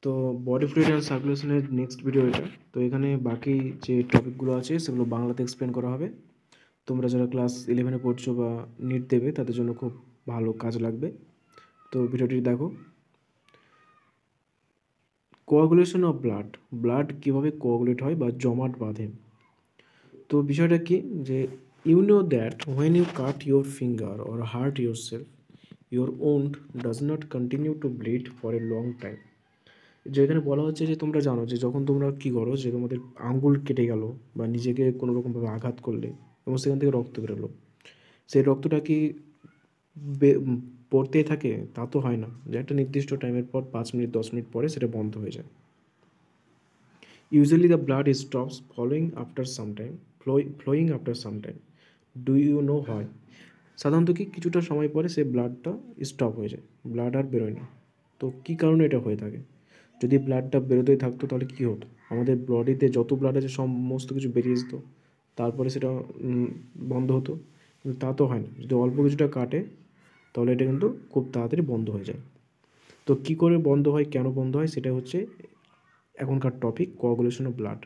তো body fluid আর সার্কুলেশনের next video এটা। তো এখানে বাকি যে টপিকগুলো আছে সেগুলো বাংলাতে এক্সপ্লেন করা হবে। তোমরা যারা ক্লাস 11-এ পড়ছো বা নিট দেবে তাদের জন্য খুব ভালো কাজ লাগবে। তো ভিডিওটি দেখো। কোয়াগুলেশন অফ ব্লাড, ব্লাড কীভাবে কোয়াগুলেট হয় বা জমাট বাঁধে। তো বিষয়টা কি যে you know that when you cut your finger or hurt yourself, your wound does not continue to bleed for a long time. যেখানে বলা হচ্ছে যে তোমরা জানো যে যখন তোমরা কী করো, যে তোমাদের আঙ্গুল কেটে গেল বা নিজেকে কোনো রকমভাবে আঘাত করলে এবং সেখান থেকে রক্ত বেরোলো, সেই রক্তটা কি পড়তেই থাকে? তা তো হয় না, যে একটা নির্দিষ্ট টাইমের পর 5 মিনিট 10 মিনিট পরে সেটা বন্ধ হয়ে যায়। Usually the blood stops following after some time, flowing after some time. Do you know হয়? সাধারণত কি কিছুটা সময় পরে সেই ব্লাডটা স্টপ হয়ে যায়, ব্লাড আর বেরোয় না। তো কী কারণে এটা হয়ে থাকে? যদি ব্লাডটা বেরোতেই থাকতো তাহলে কী হতো? আমাদের বডিতে যত ব্লাড আছে সমস্ত কিছু বেরিয়ে যেত, তারপরে সেটা বন্ধ হতো। কিন্তু তা তো হয় না। যদি অল্প কিছুটা কাটে তাহলে এটা কিন্তু খুব তাড়াতাড়ি বন্ধ হয়ে যায়। তো কী করে বন্ধ হয়, কেন বন্ধ হয়, সেটা হচ্ছে এখনকার টপিক, কোয়াগুলেশন অফ ব্লাড।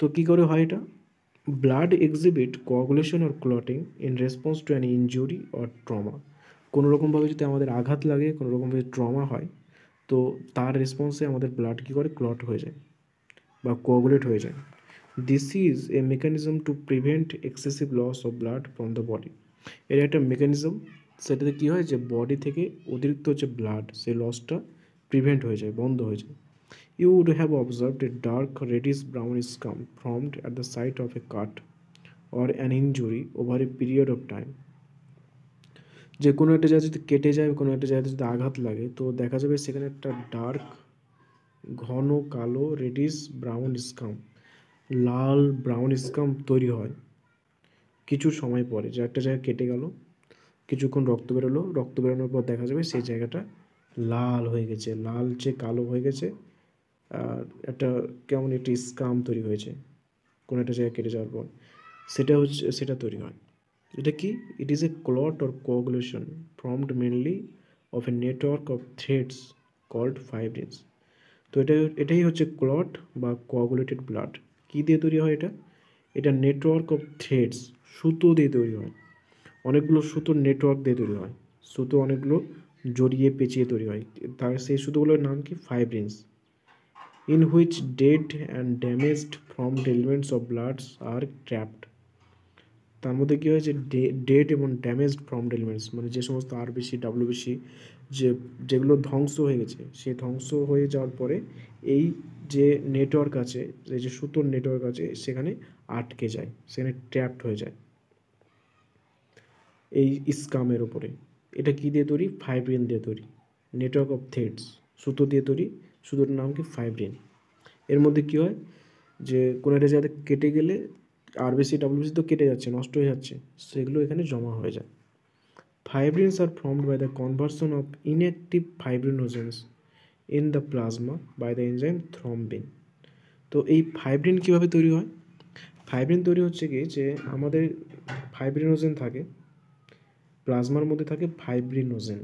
তো কী করে হয় এটা? Blood exhibit coagulation or clotting in response to an injury or trauma. কোনো রকমভাবে যদি আমাদের আঘাত লাগে, কোনো রকমভাবে ট্রমা হয়, তো তার রেসপন্সে আমাদের ব্লাড কী করে ক্লট হয়ে যায় বা কোয়াগুলেট হয়ে যায়। This is a mechanism to prevent excessive loss of blood from the body. এর একটা মেকানিজম, সেটাতে কী হয় যে বডি থেকে অতিরিক্ত যে ব্লাড, সেই লসটা প্রিভেন্ট হয়ে যায়, বন্ধ হয়ে যায়। You would have observed a dark reddish brown scum formed at the site of a cut or an injury over a period of time. যে কোনো একটা জায়গা যদি কেটে যায়, কোনো একটা জায়গাতে যদি আঘাত লাগে, তো দেখা যাবে সেখানে একটা ডার্ক, ঘন কালো, রেডিশ ব্রাউন স্কাম, লাল ব্রাউন স্কাম তৈরি হয় কিছু সময় পরে। যে একটা জায়গা কেটে গেল, কিছুক্ষণ রক্ত বেরোলো, রক্ত বেরোনোর পর দেখা যাবে সেই জায়গাটা লাল হয়ে গেছে, লালচে কালো হয়ে গেছে, আর একটা কেমন একটি স্কাম তৈরি হয়েছে কোনো একটা জায়গায় কেটে যাওয়ার পর। সেটা তৈরি হয়। এটা কি? It is a clot or coagulation formed mainly of a network of threads called fibrins. তো এটাই হচ্ছে ক্লট বা কোয়াগুলেটেড ব্লাড। কী দিয়ে তৈরি হয় এটা? এটা নেটওয়ার্ক অফ থ্রেডস, সুতো দিয়ে তৈরি হয়। অনেকগুলো সুতোর নেটওয়ার্ক দিয়ে তৈরি হয়। সুতো অনেকগুলো জড়িয়ে পেঁচিয়ে তৈরি হয়। তার সেই সুতোগুলোর নাম কি? ফাইব্রিনস। In which dead and damaged formed elements of bloods are trapped. তার মধ্যে কী হয়েছে? ডেড এবং ড্যামেজড ফর্মড এলিমেন্টস, মানে যে সমস্ত আরবিসি ডাব্লিউবিসি যেগুলো ধ্বংস হয়ে গেছে, সেই ধ্বংস হয়ে যাওয়ার পরে এই যে নেটওয়ার্ক আছে, এই যে সুতোর নেটওয়ার্ক আছে, সেখানে আটকে যায়, সেখানে ট্র্যাপড হয়ে যায় এই স্কামের ওপরে। এটা কী দিয়ে তৈরি? ফাইব্রিন দিয়ে তৈরি। নেটওয়ার্ক অফ থ্রেডস, সুতো দিয়ে তৈরি। সুতোর নাম কি? ফাইব্রিন। এর মধ্যে কী হয় যে কোনো একটা জায়গাতে কেটে গেলে আরবিসি ডাব্লিউবিসি তো কেটে যাচ্ছে, নষ্ট হয়ে যাচ্ছে, সেগুলো এখানে জমা হয়ে যায়। Fibrins are formed by the conversion of inactive fibrinogens in the plasma by the enzyme thrombin. তো এই ফাইব্রিন কীভাবে তৈরি হয়? ফাইব্রিন তৈরি হচ্ছে কি, যে আমাদের ফাইব্রিনোজেন থাকে প্লাজমার মধ্যে, থাকে ফাইব্রিনোজেন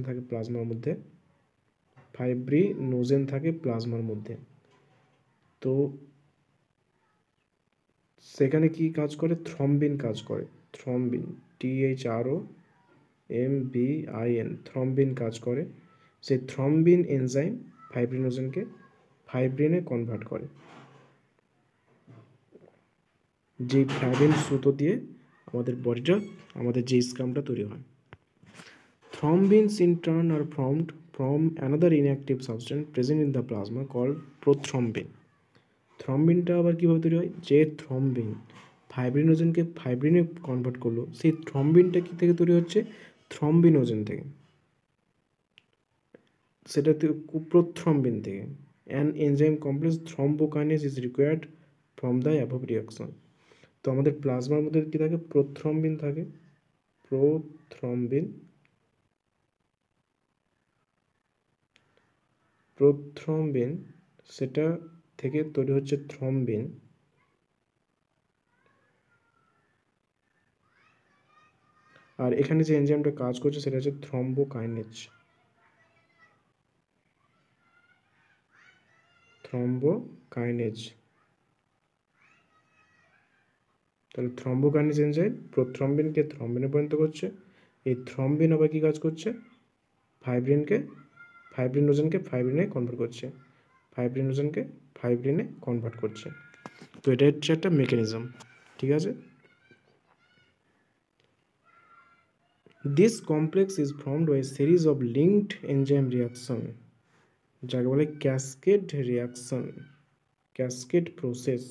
থাকে প্লাজমার মধ্যে, ফাইব্রিনোজেন থাকে প্লাজমার মধ্যে। তো সেখানে কি কাজ করে? থ্রম্বিন কাজ করে। থ্রম্বিন, THROMBIN, থ্রম্বিন কাজ করে। সেই থ্রম্বিন এনজাইম ফাইব্রিনোজেনকে ফাইব্রিনে কনভার্ট করে। যেই ফাইব্রিন সুতো দিয়ে আমাদের বডিটা, আমাদের যে স্কামটা তৈরি হয়। Thrombins in turn are formed from another inactive substance present in the plasma called prothrombin. থ্রম্বিনটা আবার কীভাবে তৈরি হয়? যে থ্রম্বিন ফাইব্রিনোজেনকে ফাইব্রিনে কনভার্ট করলো, সেই থ্রম্বিনটা কী থেকে তৈরি হচ্ছে? থ্রম্বিনোজেন থেকে, সেটা প্রোথ্রম্বিন থেকে। An enzyme complex thrombokinase is required from the above reaction. তো আমাদের প্লাজমার মধ্যে কী থাকে? প্রোথ্রম্বিন থাকে। প্রোথ্রম্বিন সেটা থেকে তৈরি হচ্ছে থ্রম্বিন। আর এখানে যে এনজাইমটা কাজ করছে সেটা হচ্ছে থ্রম্বোকাইনেজ। থ্রম্বোকাইনেজ। তাহলে থ্রম্বোকাইনেজ এনজাইম প্রোথ্রম্বিনকে থ্রম্বিনে পরিণত করছে। এই থ্রম্বিন আবার কি কাজ করছে? ফাইব্রিনোজেনকে ফাইব্রিনে কনভার্ট করছে, ফাইব্রিনোজেনকে ফাইব্রিনে কনভার্ট করছে। তো এটা হচ্ছে একটা মেকানিজম, ঠিক আছে। This complex is formed by series of linked enzyme reaction, যাকে বলে cascade reaction, cascade process,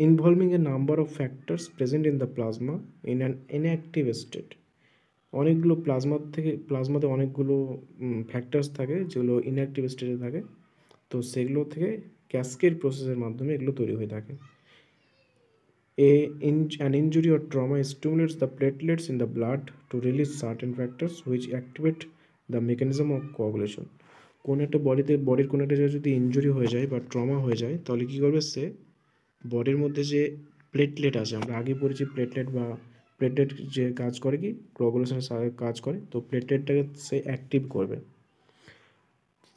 involving a number of factors present in the plasma in an inactive state. অনেকগুলো প্লাজমাতে অনেকগুলো ফ্যাক্টরস থাকে যেগুলো ইনঅ্যাক্টিভ স্টেটে থাকে, তো সেগুলো থেকে ক্যাসকেড প্রসেসের মাধ্যমে এগুলো তৈরি হয়ে থাকে। An injury or trauma stimulates the platelets in the blood to release certain factors which activate the mechanism of coagulation. কোন একটা বডির কোন একটা জায়গায় যদি ইনজুরি হয়ে যায় বা ট্রমা হয়ে যায়, তাহলে কী করবে সে বডির মধ্যে যে প্লেটলেট আছে, আমরা আগে পড়েছি প্লেটলেট যে কাজ করে কি কোয়াগুলেশনের কাজ করে, তো প্লেটলেটটাকে সে অ্যাক্টিভ করবে।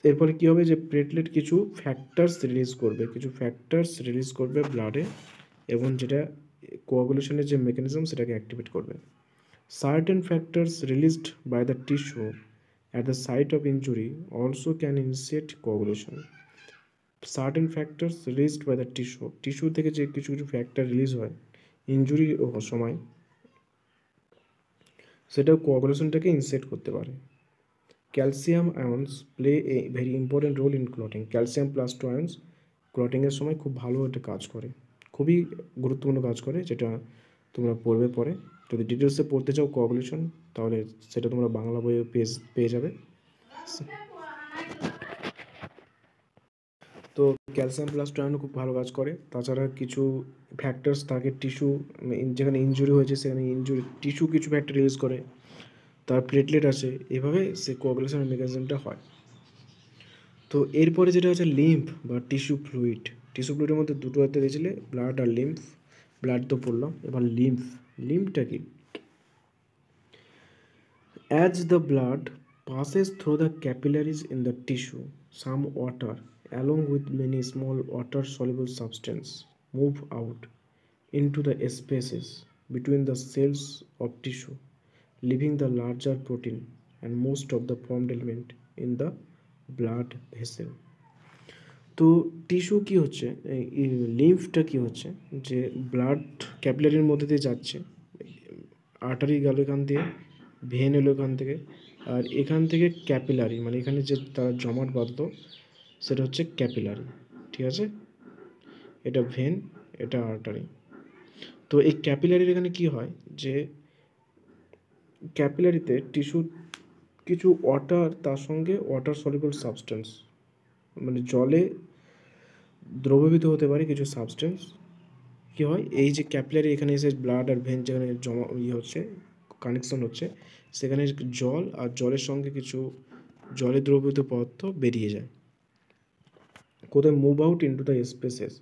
এরপরে কী হবে যে প্লেটলেট কিছু ফ্যাক্টরস রিলিজ করবে ব্লাডে, এবং যেটা কোয়াগুলেশনের যে মেকানিজম সেটাকে অ্যাক্টিভেট করবে। Certain factors released by the tissue at the site of injury also can initiate coagulation. Certain factors released by the tissue থেকে যে কিছু ফ্যাক্টর রিলিজ হয় ইনজুরি সময়, সেটাও কোয়াগুলেশনটাকে ইনিশিয়েট করতে পারে। Calcium ions play a very important role in clotting. Calcium plus two ions ক্লটিংয়ের সময় খুব ভালো একটা কাজ করে, খুবই গুরুত্বপূর্ণ কাজ করে, যেটা তোমরা পড়বে পরে। যদি ডিটেলসে পড়তে চাও কোয়াগুলেশন, তাহলে সেটা তোমরা বাংলা বইয়ে পেয়ে যাবে। তো ক্যালসিয়াম প্লাস টু আয়ন খুব ভালো কাজ করে। তাছাড়া কিছু ফ্যাক্টরস থাকে টিস্যু, যেখানে ইনজুরি হয়েছে সেখানে টিস্যু কিছু ফ্যাক্টর রিলিজ করে, তার প্লেটলেট আছে, এভাবে সে কোয়াগুলেশনের মেকানিজমটা হয়। তো এরপরে যেটা হচ্ছে লিম্ফ বা টিস্যু ফ্লুইডের মধ্যে দুটো হাতে দিয়েছিলে, ব্লাড আর লিম্ফ। ব্লাড তো পড়লাম, এবার লিম্ফটা কি? As the blood passes through the capillaries in the tissue, some water along with many small water soluble substance move out into the spaces between the cells of tissue, leaving the larger protein and most of the formed element in the blood vessel. তো tissue কি হচ্ছে, লিম্ফটা কি হচ্ছে, যে blood ক্যাপিলারির মধ্যে দিয়ে যাচ্ছে, artery গেল এখান দিয়ে, ভেন এলো এখান থেকে, আর এখান থেকে ক্যাপিলারি, মানে এখানে যে তার জমাট বাঁধল সেটা হচ্ছে ক্যাপিলারি, ঠিক আছে। এটা ভেন, এটা আর্টারি। তো এই ক্যাপিলারির এখানে কি হয় যে ক্যাপিলারিতে টিস্যু কিছু ওয়াটার, তার সঙ্গে ওয়াটার সলিউবল সাবস্টেন্স, মানে জলে দ্রবীভূত হতে পারে কিছু সাবস্টেন্স, কী হয় এই যে ক্যাপিলারি এখানে এসে ব্লাড আর ভেন যেখানে জমা হচ্ছে, কানেকশন হচ্ছে, সেখানে জল আর জলের সঙ্গে কিছু জলে দ্রবীভূত পদার্থ বেরিয়ে যায় কোথায়, move out into the spaces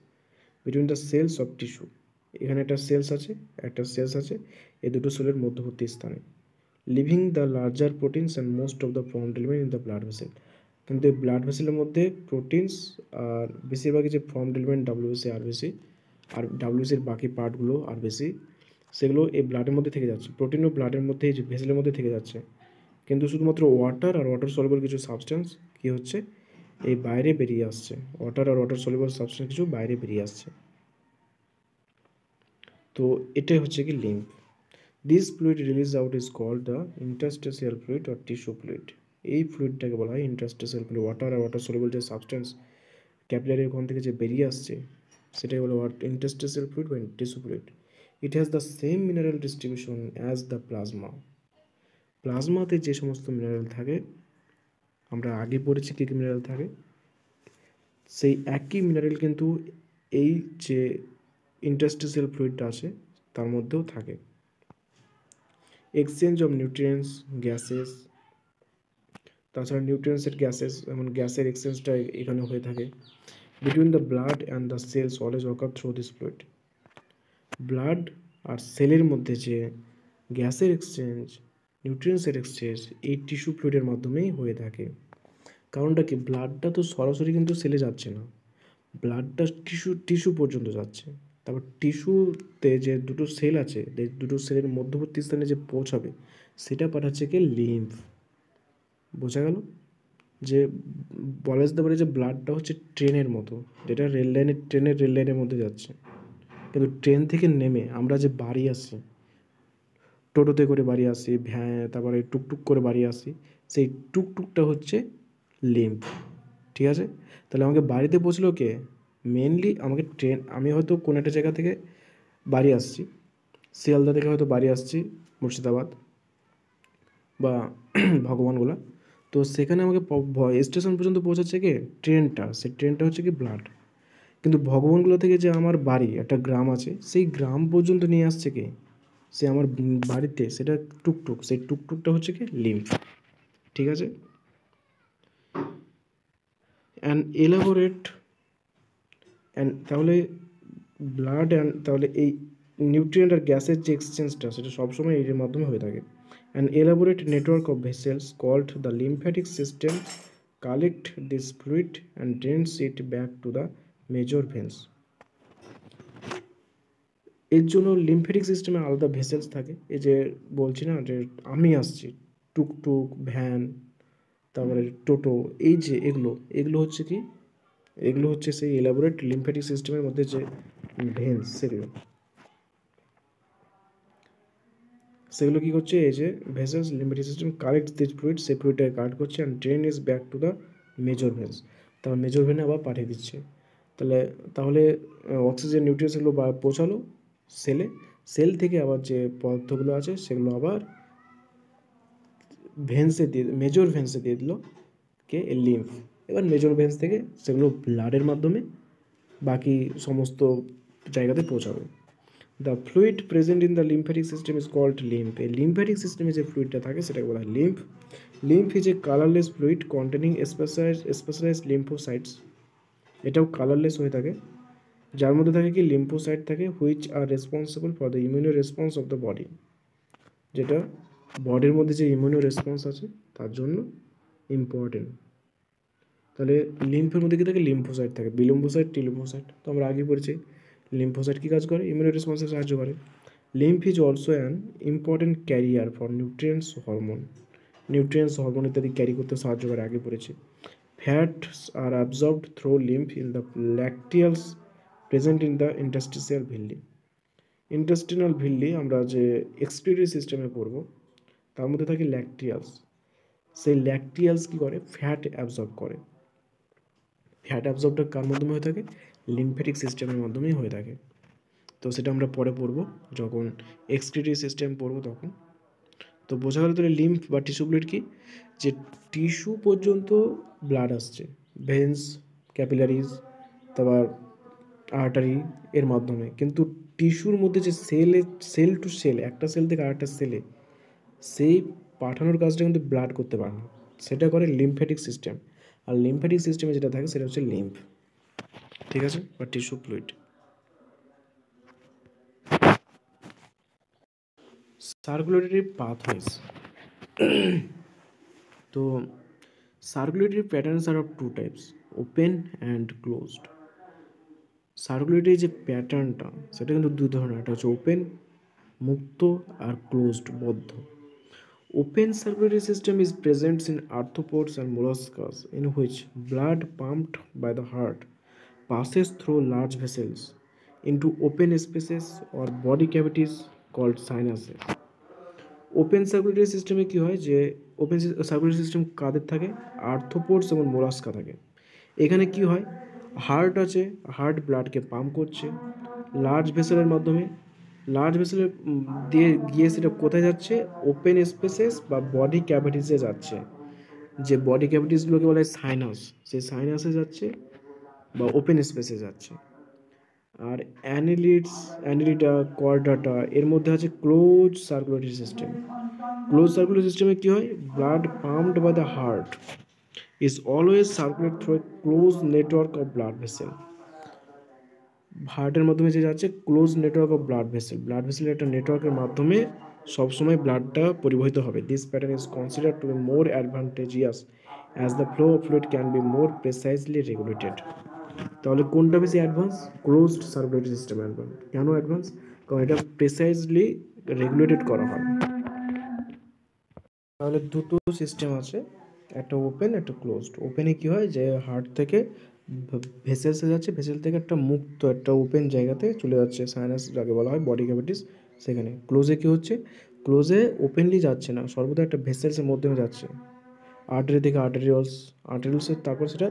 between the cells of tissue. এখানে একটা সেলস আছে, এই দুটো সেলের মধ্যবর্তী স্থানে, leaving the larger proteins and most of the formed element in the blood vessel. কিন্তু এই ব্লাড ভেসেলের মধ্যে প্রোটিনস আর বেশিরভাগই যে ফর্মড এলিমেন্ট ডাব্লিউবিসি আরবিসি আর ডাব্লিউসির বাকি পার্টগুলো আরবিসি, সেগুলো এই ব্লাডের মধ্যে থেকে যাচ্ছে, প্রোটিনও ব্লাডের মধ্যে এই যে ভেসেলের মধ্যে থেকে যাচ্ছে, কিন্তু শুধুমাত্র ওয়াটার আর ওয়াটার সলিউবল কিছু সাবস্টেন্স কী হচ্ছে, এই বাইরে বেরিয়ে আসছে, ওয়াটার আর ওয়াটার সলিউবল সাবস্টেন্স কিছু বাইরে বেরিয়ে আসছে। তো এটাই হচ্ছে কি lymph. This fluid release out is called the interstitial fluid or tissue fluid. এই ফ্লুইডটাকে বলা হয় ইন্টারস্টেসিয়াল ফ্লুইড। ওয়াটার আর ওয়াটার সলিউবল যে সাবস্টেন্স ক্যাপিলারি ওখান থেকে যে বেরিয়ে আসছে সেটাকে বলা হয় ইন্টারস্টেসিয়াল ফ্লুইড বা tissue fluid. It has the same mineral distribution as the plasma. প্লাজমাতে যে সমস্ত মিনারেল থাকে, আমরা আগে পড়েছি কী কী মিনারেল থাকে, সেই একই মিনারেল কিন্তু এই যে ইন্টারস্টেসিয়াল ফ্লুইডটা আছে তার মধ্যেও থাকে। এক্সচেঞ্জ অফ নিউট্রিয়েন্টস, গ্যাসেস, তাছাড়া নিউট্রিয়েন্টসের গ্যাসেস, যেমন গ্যাসের এক্সচেঞ্জটা এখানে হয়ে থাকে। Between the blood and the cells always walk through this fluid. Blood আর সেলের মধ্যে যে গ্যাসের এক্সচেঞ্জ, নিউট্রিয়েন্টসের এক্সচেঞ্জ এই টিস্যু ফ্লুইডের মাধ্যমেই হয়ে থাকে। কারণটা কি, ব্লাডটা তো সরাসরি কিন্তু সেলে যাচ্ছে না, ব্লাডটা টিস্যু পর্যন্ত যাচ্ছে। তারপর টিস্যুতে যে দুটো সেল আছে, দুটো সেলের মধ্যবর্তী স্থানে যে পৌঁছাবে সেটা পাঠাচ্ছে কি লিম্ফ। বোঝা গেল? যে বলা যেতে পারে যে ব্লাডটা হচ্ছে ট্রেনের মতো, যেটা ট্রেনের রেল লাইনের মধ্যে যাচ্ছে। কিন্তু ট্রেন থেকে নেমে আমরা যে বাড়ি আসি, টোটোতে করে বাড়ি আসি, তারপরে টুকটুক করে বাড়ি আসি, সেই টুকটুকটা হচ্ছে লিম্ফ। ঠিক আছে? তাহলে আমাকে বাড়িতে পৌঁছলো কে? মেনলি আমাকে আমি হয়তো কোনো একটা জায়গা থেকে বাড়ি আসছি, শিয়ালদা থেকে হয়তো বাড়ি আসছি মুর্শিদাবাদ বা ভগবানগোলা, তো সেখানে আমাকে স্টেশন পর্যন্ত পৌঁছাচ্ছে কে? ট্রেনটা। সেই ট্রেনটা হচ্ছে কি ব্লাড। কিন্তু ভগবানগোলা থেকে যে আমার বাড়ি, একটা গ্রাম আছে, সেই গ্রাম পর্যন্ত নিয়ে আসছে কে? সে আমার বাড়িতে, সেটা টুকটুক, সেই টুকটুকটা হচ্ছে কি লিম্ফ। ঠিক আছে? অ্যান্ড এলাবোরেট তাহলে তাহলে এই নিউট্রিয়েন্ট আর গ্যাসের যে এক্সচেঞ্জটা, সেটা সবসময় এর মাধ্যমে হয়ে থাকে। An elaborate network of vessels called the lymphatic system collect this fluid and drains it back to the major veins. এর জন্য লিম্ফ্যাটিক সিস্টেমে আলাদা ভেসেলস থাকে। এই যে বলছি না যে আমি আসছি, টুকটুক, ভ্যান, তারপরে টোটো, এই যে এগুলো হচ্ছে কি, এগুলো হচ্ছে সেই এলাবোরেট লিম্ফ্যাটিক সিস্টেমের মধ্যে যে ভেন্স, সেগুলো কী করছে, এই যে vessels lymphatic system collect this fluid, সেই ফ্লুইডটাকে কালেক্ট করছে and drain is back to the major veins, তারপর মেজর ভেনে আবার পাঠিয়ে দিচ্ছে। তাহলে অক্সিজেন নিউট্রিয়েন্টস এগুলো পৌঁছালো সেলে, সেল থেকে আবার যে পদার্থগুলো আছে সেগুলো আবার মেজর ভেন্সে দিয়ে দিল কে? লিম্ফ। এবার মেজর ভেন্স থেকে সেগুলো ব্লাডের মাধ্যমে বাকি সমস্ত জায়গাতে পৌঁছাবে। The fluid present in the lymphatic system is called lymph. এই লিম্ফ্যাটিক সিস্টেমে যে ফ্লুইডটা থাকে সেটাকে বলা হয় lymph. Lymph is a colourless fluid containing specialised lymphocytes. এটাও কালারলেস হয়ে থাকে, যার মধ্যে থাকে কি লিম্ফোসাইট থাকে, which are responsible for the immuno response of the body. যেটা বডির মধ্যে যে ইমিউনো রেসপন্স আছে তার জন্য ইম্পর্টেন্ট। তাহলে লিম্ফের মধ্যে কি থাকে? লিম্ফোসাইট থাকে, বিলিম্ফোসাইট, টিলিম্ফোসাইট। তো আমরা আগে পড়েছি লিম্ফোসাইট কী কাজ করে? ইমিউনো রেসপন্সে সাহায্য করে। Lymph is also an important carrier for nutrients, hormone ইত্যাদি ক্যারি করতে সাহায্য করে, আগে পড়েছি। Fats are absorbed through lymph in the lacteals present in the intestinal villi আমরা যে এক্সক্রিটরি সিস্টেমে পড়ব, তার মধ্যে থাকে ল্যাকটিয়ালস। সেই ল্যাকটিয়ালস কী করে? ফ্যাট অ্যাবজর্ব করে। ফ্যাট অ্যাবজর্বটা কার মাধ্যমে হয়ে থাকে? লিম্ফ্যাটিক সিস্টেমের মাধ্যমেই হয়ে থাকে। তো সেটা আমরা পরে পড়ব, যখন এক্সক্রিটরি সিস্টেম পড়ব তখন। তো বোঝা গেল তাহলে লিম্ফ বা টিস্যু ফ্লুইড কি, যে টিস্যু পর্যন্ত ব্লাড আসছে, ভেন্স, ক্যাপিলারিজ, তারপর আর্টারি এর মাধ্যমে। কিন্তু টিস্যুর মধ্যে যে সেল টু সেল, একটা সেল থেকে আরেকটা সেলে, সেই পাঠানোর কাজটা কিন্তু ব্লাড করতে পারে না, সেটা করে লিম্ফ্যাটিক সিস্টেম। আর লিম্ফ্যাটিক সিস্টেমে যেটা থাকে সেটা হচ্ছে লিম্ফ। ঠিক আছে? বা টিস্যু ফ্লুইড। Circulatory pathways. তো circulatory patterns are of two types, open and closed. Circulatory যে প্যাটার্নটা সেটা কিন্তু দুই ধরনের, একটা হচ্ছে ওপেন, মুক্ত, আর ক্লোজড, বদ্ধ। Open circulatory system is present in arthropods and molluscs, in which blood pumped by the heart passes through large vessels into open spaces or body cavities called sinuses. Open circulatory সিস্টেমে কী হয়, যে open circulatory system কাদের থাকে? আর্থ্রোপোডস এবং mollusca থাকে। এখানে কি হয়, হার্ট আছে, হার্ট ব্লাডকে পাম্প করছে লার্জ ভেসেলের মাধ্যমে, লার্জ ভেসেলের দিয়ে গিয়ে সেটা কোথায় যাচ্ছে? ওপেন স্পেসেস বা বডি ক্যাভিটিসে যাচ্ছে, যে বডি ক্যাভিটিসগুলোকে বলা হয় সাইনাস, সেই সাইনাসে যাচ্ছে বা ওপেন স্পেসে যাচ্ছে। আর অ্যানিলিটা, কর্ডাটা, এর মধ্যে আছে close circulatory system. Close circulatory সিস্টেমে কী হয়, blood pumped by the heart is always circulate through a close network of blood vessel. হার্টের মাধ্যমে যে যাচ্ছে ক্লোজ নেটওয়ার্ক অফ ব্লাড ভেসেলের একটা নেটওয়ার্কের মাধ্যমে সবসময় ব্লাডটা পরিবহিত হবে। This pattern is consider to be more advantageous as the flow of fluid can be more precisely regulated. তাহলে কোনটা বেশি advance? Closed circulatory system advance. কেন অ্যাডভান্স? কারণ এটা প্রিসাইজলি রেগুলেটেড করা হয়। তাহলে দুটো সিস্টেম আছে, একটা ওপেন একটা ক্লোজড। ওপেনে কি হয় যে হার্ট থেকে ভেসেলসে যাচ্ছে, ভেসেল থেকে একটা মুক্ত একটা ওপেন জায়গাতে চলে যাচ্ছে, সাইনাস যাকে বলা হয়, বডি ক্যাভিটিস সেখানে। ক্লোজে কি হচ্ছে? ক্লোজে ওপেনলি যাচ্ছে না, সর্বদা একটা ভেসেলসের মাধ্যমে যাচ্ছে, আর্টারি থেকে আর্টেরিয়ালসের, তারপর সেটা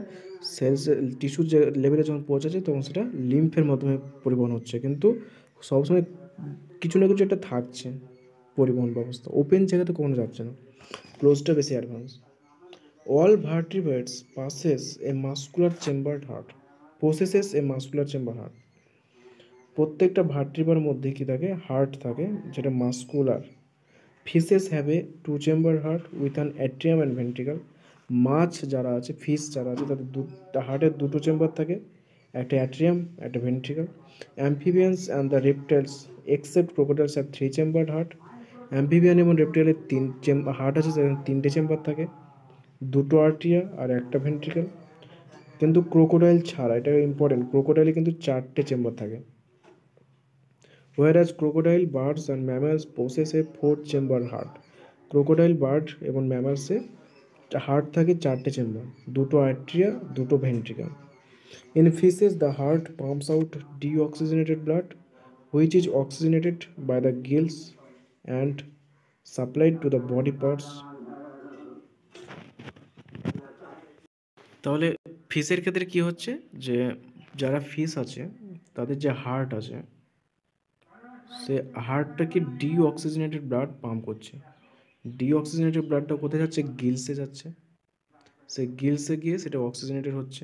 সেলস টিস্যুর যে লেভেলে যখন পৌঁছাচ্ছে তখন সেটা লিম্ফের মাধ্যমে পরিবহন হচ্ছে, কিন্তু সবসময় কিছু না কিছু একটা থাকছে পরিবহন ব্যবস্থা, ওপেন জায়গাতে কখনো যাচ্ছে না। ক্লোজটা বেশি advance. All vertebrates possesses a muscular chamber heart. প্রত্যেকটা ভার্টিব্রার মধ্যে কি থাকে? হার্ট থাকে, যেটা muscular. Fishes have a two chamber heart with an atrium and ventricle. মাছ যারা আছে, ফিশ যারা আছে, তাদের হার্টের দুটো চেম্বার থাকে, একটা অ্যাট্রিয়াম একটা ventricle. Amphibians and the reptiles except crocodiles have three chamber heart. Amphibian এবং রেপটাইলের হার্ট আছে, সেখানে তিনটে চেম্বার থাকে, দুটো আর্টিয়া আর একটা ভেন্ট্রিকল। কিন্তু ক্রোকোডাইল ছাড়া, এটা ইম্পর্টেন্ট, ক্রোকোডাইলে কিন্তু চারটে চেম্বার থাকে। whereas crocodile, birds and mammals possess a four chamber heart. Crocodile, bird এবং ম্যামালসে হার্ট থাকে চারটে চেম্বার, দুটো আর্ট্রিয়া দুটো ventricle. In fishes the heart pumps out deoxygenated blood which is oxygenated by the gills and supplied to the body parts. তাহলে ফিশের ক্ষেত্রে কি হচ্ছে যে যারা ফিশ আছে তাদের যে হার্ট আছে, সে হার্টটাকে ডিঅক্সিজেনেটেড ব্লাড পাম্প করছে। ডিঅক্সিজেনেটেড ব্লাডটা কোথায় যাচ্ছে? গিলসে যাচ্ছে, সে গিলসে গিয়ে সেটা অক্সিজেনেটেড হচ্ছে।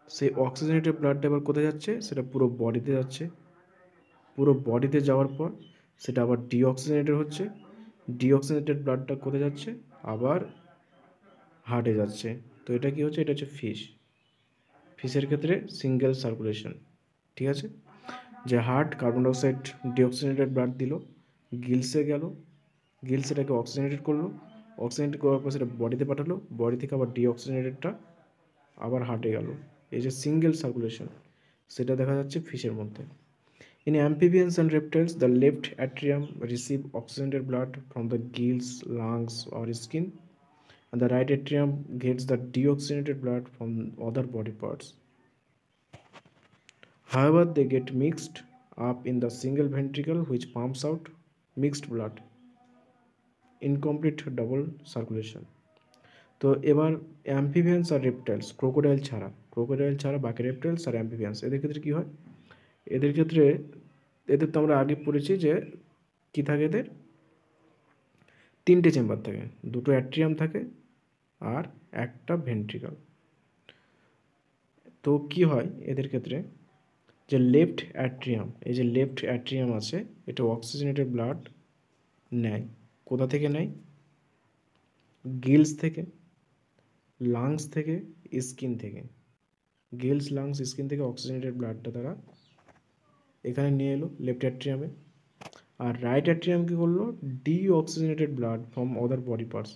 সেই অক্সিজেনেটেড ব্লাডটা এবার কোথায় যাচ্ছে? সেটা পুরো বডিতে যাচ্ছে, পুরো বডিতে যাওয়ার পর সেটা আবার ডিঅক্সিজেনেটেড হচ্ছে। ডিঅক্সিজেনেটেড ব্লাডটা কোথায় যাচ্ছে? আবার হার্টে যাচ্ছে। তো এটা কি হচ্ছে? এটা হচ্ছে ফিশের ক্ষেত্রে সিঙ্গেল সার্কুলেশন। ঠিক আছে, যে heart carbon dioxide deoxygenated blood দিল, গিলসে গেল, গিলস এটাকে অক্সিজেনেটেড করলো, অক্সিজেনেটেড করার পর সেটা বডিতে পাঠালো, বডি থেকে আবার ডিঅক্সিজেনেটেডটা আবার হার্টে গেল। এই যে সিঙ্গেল সার্কুলেশন, সেটা দেখা যাচ্ছে ফিশের মধ্যে। In amphibians and reptiles, the left atrium receive oxygenated blood from the gills, lungs, or skin, and the right atrium gets the deoxygenated blood from other body parts. However, they get mixed up in the single ventricle which pumps out mixed blood. Incomplete double circulation. তো এবার amphibians আর reptiles, crocodile ছাড়া বাকি reptiles আর amphibians, এদের ক্ষেত্রে কী হয়? এদের ক্ষেত্রে এদের তো আমরা আগে পড়েছি যে কী থাকে, এদের তিনটে চেম্বার থাকে, দুটো অ্যাট্রিয়াম থাকে আর একটা ভেন্ট্রিকল। তো কি হয় এদের ক্ষেত্রে, যে লেফট অ্যাট্রিয়াম, এই যে লেফট অ্যাট্রিয়াম আছে, এটা অক্সিজেনেটেড ব্লাড নেয়। কোথা থেকে নেয়? গিলস থেকে, লাংস থেকে, স্কিন থেকে। গিলস, লাংস, স্কিন থেকে অক্সিজেনেটেড ব্লাডটা তারা এখানে নিয়ে এলো লেফট অ্যাট্রিয়ামে। আর রাইট অ্যাট্রিয়াম কী করলো? Deoxygenated blood from other body parts,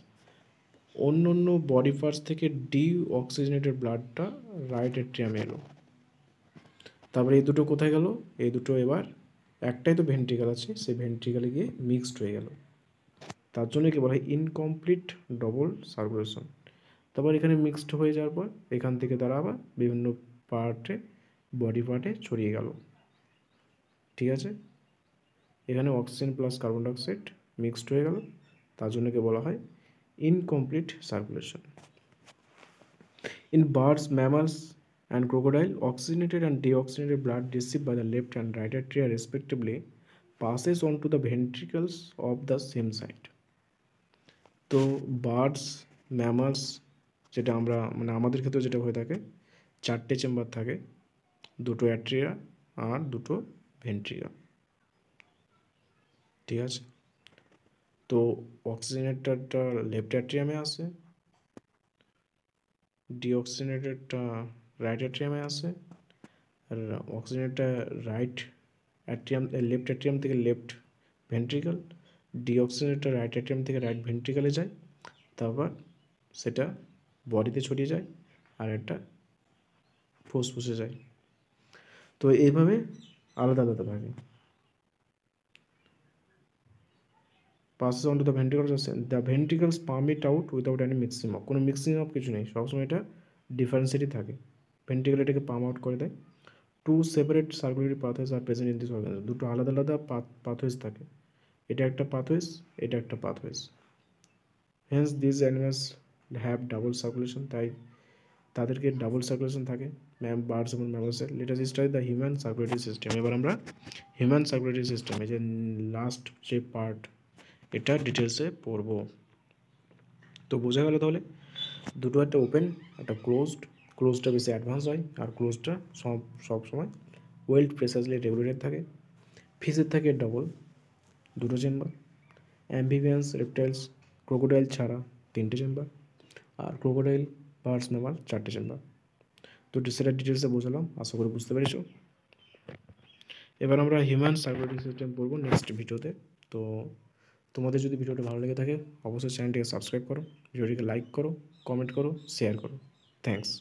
অন্য অন্য বডি পার্টস থেকে ডিঅক্সিজেনেটেড ব্লাডটা রাইট অ্যাট্রিয়ামে এলো। তারপরে এই দুটো কোথায় গেল? এই দুটো এবার একটাই তো ভেন্ট্রিকল আছে, সেই ভেন্ট্রিকলে গিয়ে মিক্সড হয়ে গেল। তার জন্য কি বলা হয়? Incomplete double circulation. তারপর এখানে মিক্সড হয়ে যাওয়ার পর এখান থেকে তারা আবার বিভিন্ন পার্টে, বডি পার্টে ছড়িয়ে গেল। ঠিক আছে, এখানে oxygen plus carbon dioxide mixed হয়ে গেল, তার জন্য কি বলা হয়? Incomplete circulation. In birds, mammals and crocodile, oxygenated and deoxygenated blood received by the left and right atria respectively passes on to the ventricles of the same side. তো birds, mammals, যেটা আমরা মানে আমাদের ক্ষেত্রে যেটা হয়ে থাকে, চারটে চেম্বার থাকে, দুটো অ্যাট্রিয়া আর দুটো ভেন্ট্রিকা। ঠিক আছে, তো অক্সিজেনেটেডটা লেফট অ্যাট্রিয়ামে আসে, ডিঅক্সিজেনেটেডটা রাইট অ্যাট্রিয়ামে আসে, আর অক্সিজেনটা রাইট অ্যাট্রিয়াম, লেফট অ্যাট্রিয়াম থেকে লেফট ভেন্ট্রিকল, ডিঅক্সিজেনটা রাইট অ্যাট্রিয়াম থেকে রাইট ভেন্ট্রিকলে যায়, তারপর সেটা বডিতে ছড়িয়ে যায় আর একটা ফুসফুসে যায়। তো এইভাবে আলাদা আলাদা ভাবে passes on to the ventricles. The ventricles pump it out without any mixing up, কোনো মিক্সিং আপ কিছু নেই, সবসময় এটা ডিফারেন্সিয়েটই থাকে। ভেন্ট্রিকল এটাকে পাম্প আউট করে দেয়। Two separate circulatory pathways are present in this organism, দুটো আলাদা আলাদা পাথওয়েজ থাকে, এটা একটা পাথওয়েজ, এটা একটা pathways. Hence this animals have double circulation, তাই তাদেরকে ডাবল সার্কুলেশন থাকে বার্ডস এবং ম্যামলসের। Let us study the human circulatory system. এবার আমরা হিউম্যান সার্কুলেটরি সিস্টেম, এই যে লাস্ট যে পার্ট, এটা ডিটেলসে পড়ব। তো বোঝা গেল তাহলে দুটো, একটা ওপেন একটা ক্লোজড। ক্লোজটা বেশি অ্যাডভান্স হয় আর ক্লোজটা সব সময় ওয়েল প্রেসাসলি রেগুলেটেড থাকে। ফিশের থাকে ডবল, দুটো চেম্বার। অ্যাম্ফিবিয়ান্স রেপটাইলস ক্রোকোডাইল ছাড়া তিনটে চেম্বার, আর ক্রোকোডাইল বার্ডস ম্যামাল চারটে চেম্বার। তো সেটা ডিটেলসে বোঝালাম, আশা করি বুঝতে পেরেছো। এবার আমরা হিউম্যান সার্কুলেটরি সিস্টেম পড়বো নেক্সট ভিডিওতে। তো তোমাদের যদি ভিডিওটা ভালো লেগে থাকে অবশ্যই চ্যানেলটিকে সাবস্ক্রাইব করো, ভিডিওটিকে লাইক করো, কমেন্ট করো, শেয়ার করো। থ্যাংকস।